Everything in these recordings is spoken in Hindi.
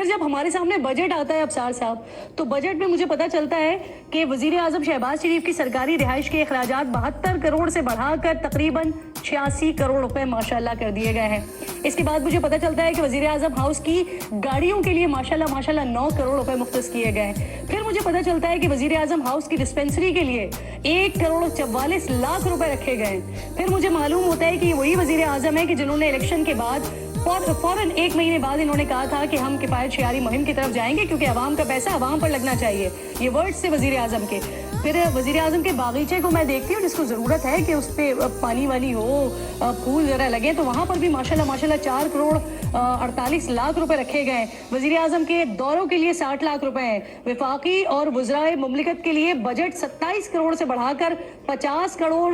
फिर जब हमारे सामने बजट आता है अफसार साहब, तो बजट में मुझे पता चलता है कि वजीर आजम शहबाज शरीफ की सरकारी रिहाइश के अखराजात 72 करोड़ से बढ़ाकर तकरीबन 86 करोड़ रुपए माशाल्लाह कर दिए गए हैं। इसके बाद मुझे पता चलता है कि वजीर आजम हाउस की गाड़ियों के लिए माशाल्लाह 9 करोड़ रुपए मुख्तस किए गए हैं। फिर मुझे पता चलता है कि वजीर आजम हाउस की डिस्पेंसरी के लिए 1 करोड़ 44 लाख रुपए रखे गए। फिर मुझे मालूम होता है कि वही वजीर आजम है कि जिन्होंने इलेक्शन के बाद फौरन 1 महीने बाद इन्होंने कहा था कि हम किफायत शियारी मुहिम की तरफ जाएंगे क्योंकि अवाम का पैसा अवाम पर लगना चाहिए। ये वर्ड्स थे वजीर आजम के। फिर वजीर आजम के बागीचे को मैं देखती हूँ जिसको ज़रूरत है कि उस पर पानी वानी हो, फूल ज़रा लगे, तो वहाँ पर भी माशाल्लाह 4 करोड़ 48 लाख रुपए रखे गए। वजीर आजम के दौरों के लिए 60 लाख रुपए हैं। विफाकी और वज़राए मुमलिकत के लिए बजट 27 करोड़ से बढ़ाकर 50 करोड़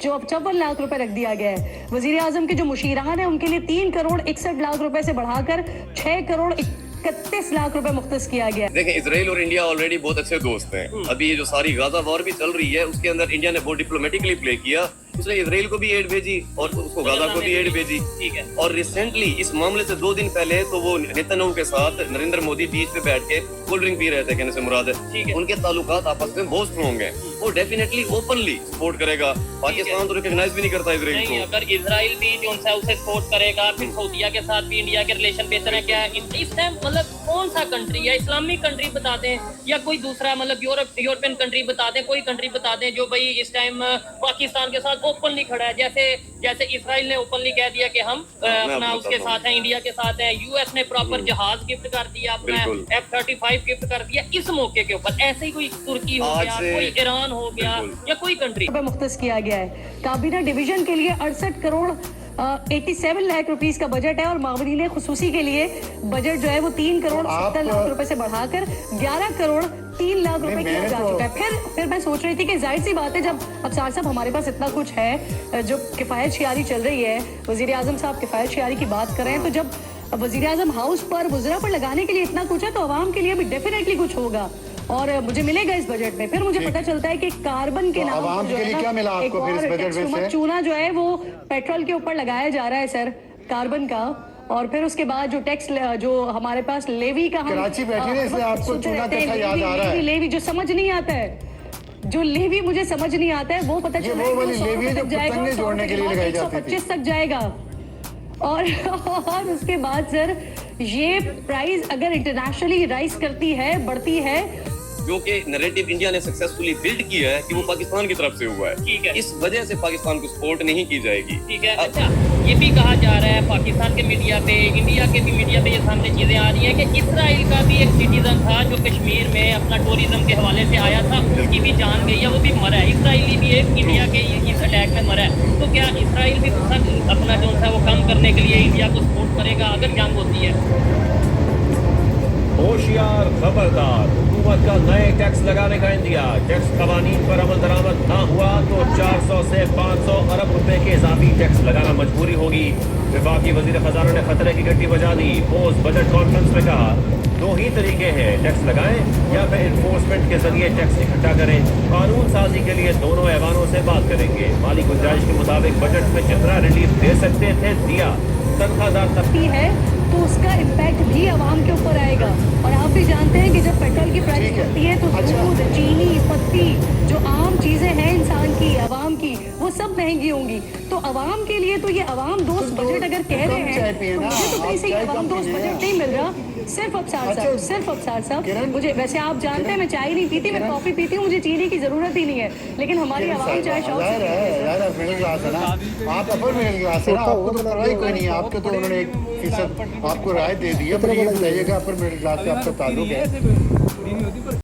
54 लाख रुपए रख दिया गया है। वजीर आजम के जो मुशीरान है उनके लिए 3 करोड़ 61 लाख रुपए से बढ़ाकर 6 करोड़ 31 लाख रुपए मुख्तस किया गया। देखें, इजराइल और इंडिया ऑलरेडी बहुत अच्छे दोस्त हैं। अभी ये जो सारी गाजा वॉर भी चल रही है उसके अंदर इंडिया ने बहुत डिप्लोमेटिकली प्ले किया, इसलिए इजराइल को भी एड भेजी और उसको गाजा को भी एड भेजी। ठीक है। और रिसेंटली इस मामले से 2 दिन पहले तो वो नेतन्याहू के साथ नरेंद्र मोदी बीच पे बैठ के कोल्ड ड्रिंक पी रहे थे, कहने से मुराद है उनके ताल्लुकात आपस में बहुत स्ट्रॉन्ग हैं। वो डेफिनेटली ओपनली सपोर्ट करेगा। पाकिस्तान तो रिकॉग्नाइज भी नहीं करता इजराइल को। अगर इजराइल भी जो उसे सपोर्ट करेगा, फिर सऊदीया के साथ भी इंडिया के रिलेशन बेहतर है क्या इस टाइम? मतलब कौन सा कंट्री है, इस्लामिक कंट्री बता दें या कोई दूसरा, मतलब यूरोपियन कंट्री बता दें, कोई कंट्री बता दें जो भाई इस टाइम पाकिस्तान के साथ ओपनली खड़ा है। जैसे इसराइल ने ओपनली कह दिया कि हम अपना उसके साथ हैं, इंडिया के साथ हैं। यूएस ने प्रॉपर जहाज गिफ्ट कर दिया, अपना F-35 गिफ्ट कर दिया इस मौके के ऊपर। ऐसे ही कोई तुर्की हो गया, कोई ईरान हो गया या कोई कंट्री मुख्तस किया गया है। काबीना डिवीजन के लिए 68 करोड़ 87 लाख रुपीस का बजट है और मामरीन खुसूसी के लिए बजट जो है वो 3 करोड़ 70 लाख रुपए से बढ़ाकर 11 करोड़ 3 लाख रुपए किया जा चुका है। फिर मैं सोच रही थी कि जाहिर सी बात है जब अफसार साहब हमारे पास इतना कुछ है, जो किफायत शियारी चल रही है, वजीर आजम साहब किफायत शियारी की बात कर रहे हैं, तो जब वजीर आजम हाउस पर वज़रा पर लगाने के लिए इतना कुछ है तो अवाम के लिए भी डेफिनेटली कुछ होगा और मुझे मिलेगा इस बजट में। फिर मुझे पता चलता है कि कार्बन के नाम पर जो है ना एक और चूना जो है वो पेट्रोल के ऊपर लगाया जा रहा है सर, कार्बन का। और फिर उसके बाद जो टैक्स जो हमारे पास लेवी का, कराची बैठी है इसलिए आपको चूना कैसा याद आ रहा है? लेवी जो समझ नहीं आता है, जो लेवी मुझे समझ नहीं आता है वो पता चला वो वाली लेवी जो पतंगे जोड़ने के लिए लगाई जाती थी, 125 तक जाएगा। और उसके बाद सर ये प्राइस अगर इंटरनेशनली राइज करती है, बढ़ती है, जो कि नैरेटिव इंडिया ने सक्सेसफुली बिल्ड किया है कि वो पाकिस्तान की तरफ से हुआ है। ठीक है। इस वजह से पाकिस्तान को सपोर्ट नहीं की जाएगी। ठीक है। अच्छा, ये भी कहा जा रहा है पाकिस्तान के मीडिया पे, इंडिया के भी मीडिया पे ये सामने चीजें आ रही हैं कि इसराइल का भी एक सिटीजन था जो कश्मीर में अपना टूरिज्म के हवाले से आया था, उसकी भी जान गई है, वो भी मरा है। इसराइली भी एक इंडिया के इस अटैक में मरा है। तो क्या इसराइल भी अपना जो था वो कम करने के लिए इंडिया को सपोर्ट करेगा अगर जंग होती है? होशियार, खबरदार, हुकूमत का नए टैक्स लगाने का इंदिया। टैक्स कवानीन पर अमल दरामद ना हुआ तो 400 से 500 अरब रुपए के इजाफी टैक्स लगाना मजबूरी होगी। विफाकी वजीर खजाना ने खतरे की घंटी बजा दी। पोस्ट बजट कॉन्फ्रेंस में कहा 2 ही तरीके हैं, टैक्स लगाएं या फिर इन्फोर्समेंट के जरिए टैक्स इकट्ठा करें। कानून साजी के लिए दोनों ऐवानों से बात करेंगे। माली गुंजाइश के मुताबिक बजट में जितना रिलीफ दे सकते थे दिया। तनख्वाहदार तब्दीली है तो उसका इम्पैक्ट भी आवाम के ऊपर आएगा। और आप भी जानते हैं कि जब पेट्रोल की प्राइस बढ़ती है तो दूध, चीनी, पत्ती, जो आम चीजें हैं इंसान की, आवाम की, वो सब महंगी होंगी। तो आवाम के लिए तो ये आवाम दोस्त बजट अगर कह रहे हैं तो मुझे तो कहीं से आवाम दोस्त बजट नहीं मिल रहा। सिर्फ अफसार साहब मुझे, वैसे आप जानते हैं मैं चाय नहीं पीती, मैं कॉफी पीती हूँ, मुझे चीनी की जरूरत ही नहीं है, लेकिन हमारी आवाम चाय शौक से यार मिडिल क्लास है ना, आप अपर मिडिल क्लास है ना, आपको तो परवाही कोई नहीं है। आपके तो उन्होंने 1% आपको राय दे दी है, पर ये बताइएगा अपर मिडिल क्लास से आपका ताल्लुक है?